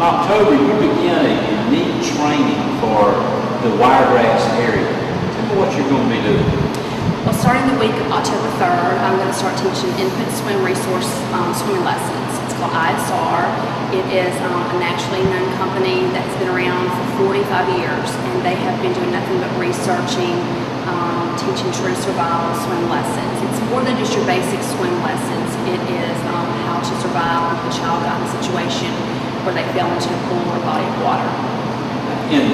October, you begin a unique training for the Wiregrass area. Tell me what you're going to be doing. Well, starting the week of October 3rd, I'm going to start teaching infant swim resource swimming lessons. It's called ISR. It is a nationally known company that's been around for 45 years, and they have been doing nothing but researching, teaching true survival swim lessons. It's more than just your basic swim lessons. It is how to survive if a child got in a situation where they fell into a pool or body of water. In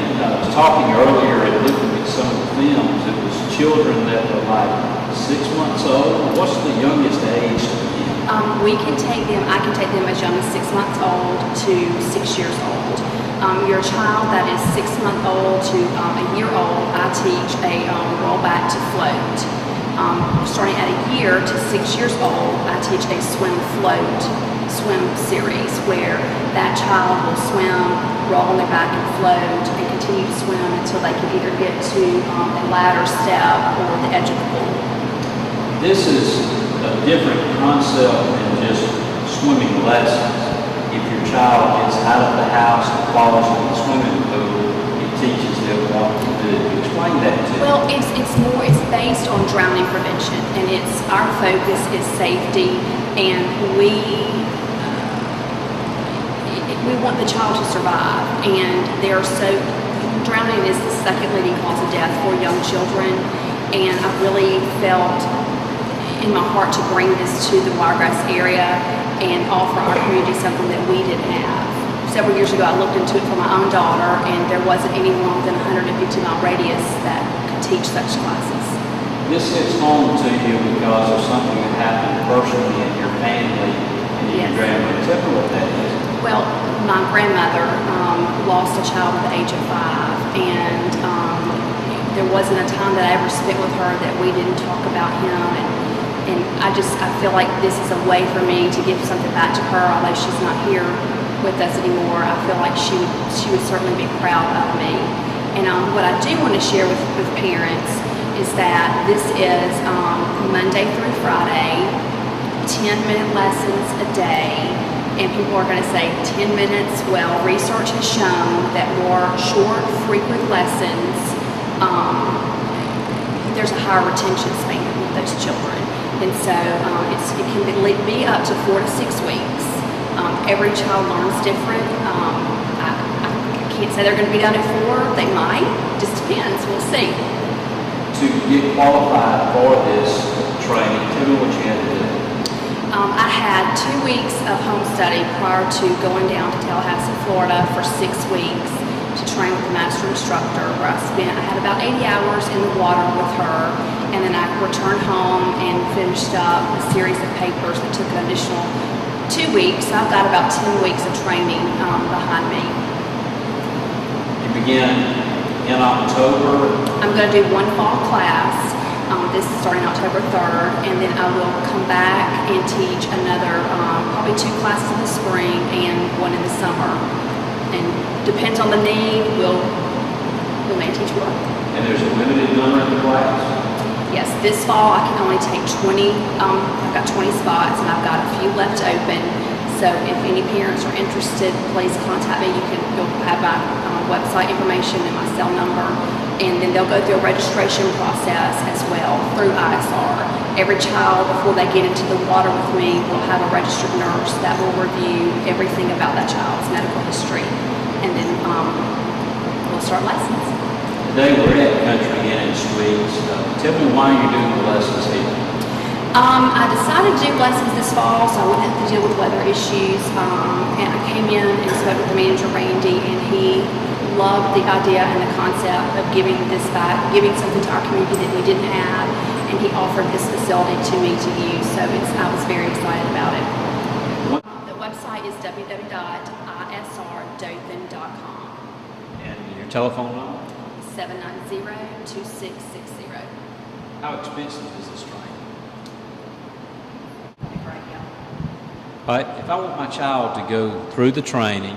talking earlier and looking at some of the films, it was children that were like 6 months old. What's the youngest age to begin? I can take them as young as 6 months old to 6 years old. Your child that is 6 months old to a year old, I teach a roll back to float. Starting at a year to 6 years old, I teach a swim series where that child will swim, roll on their back and float, and continue to swim until they can either get to a ladder step or the edge of the pool. This is a different concept than just swimming lessons. If your child gets out of the house and falls in the swimming pool, it teaches them what to do. Explain that to me. Well, it's based on drowning prevention, and our focus is safety, and we want the child to survive, and drowning is the second leading cause of death for young children, and I really felt in my heart to bring this to the Wiregrass area and offer our community something that we didn't have. Several years ago, I looked into it for my own daughter, and there wasn't anyone within a 150-mile radius that could teach such classes. This hits home to you because of something that happened personally in your family and your grandmother. Tell me what that is. Well, my grandmother lost a child at the age of 5, and there wasn't a time that I ever spent with her that we didn't talk about him, and I feel like this is a way for me to give something back to her. Although she's not here with us anymore, I feel like she would certainly be proud of me. And what I do want to share with parents is that this is Monday through Friday, 10-minute lessons a day. And people are going to say 10 minutes. Well, research has shown that more short, frequent lessons, there's a higher retention span with those children. And so it can be up to 4 to 6 weeks. Every child learns different. I can't say they're going to be done at 4. They might. Just depends. We'll see. To get qualified for this training, tell me what you had to do. I had 2 weeks of home study prior to going down to Tallahassee, Florida for 6 weeks to train with a master instructor, where I had about 80 hours in the water with her, and then I returned home and finished up a series of papers that took an additional 2 weeks. So I've got about 10 weeks of training behind me. You begin in October? I'm going to do one fall class. This is starting October 3rd, and then I will come back and teach another, probably 2 classes in the spring and 1 in the summer. And depends on the need, we may teach more. And there's a limited number of the class? Yes, this fall I can only take 20, I've got 20 spots, and I've got a few left open. So if any parents are interested, please contact me. You'll have my website information and my cell number, and then they'll go through a registration process as well through ISR. Every child, before they get into the water with me, will have a registered nurse that will review everything about that child's medical history, and then we'll start lessons. Today we're at Country Inn and Suites. Tell me why you're doing the lessons here. I decided to do lessons this fall so I wouldn't have to deal with weather issues, and I came in and spoke with the manager, Randy, and he loved the idea and the concept of giving this back, giving something to our community that we didn't have, and he offered this facility to me to use, so I was very excited about it. The website is www.isrdothan.com. And your telephone number? 790-2660. How expensive is this training? If I want my child to go through the training,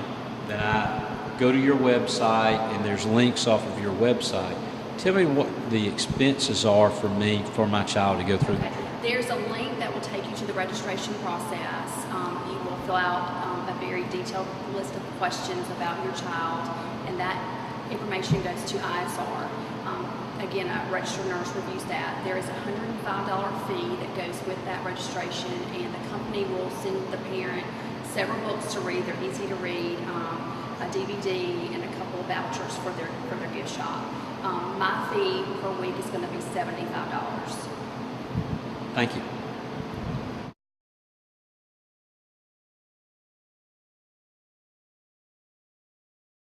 then I go to your website, and there's links off of your website. Tell me what the expenses are for my child to go through. There's a link that will take you to the registration process. You will fill out a very detailed list of questions about your child, and that information goes to ISR. Again, a registered nurse reviews that. There is a $105 fee that goes with that registration, and the company will send the parent several books to read. They're easy to read, a DVD, and a couple of vouchers for their gift shop. My fee per week is going to be $75. Thank you.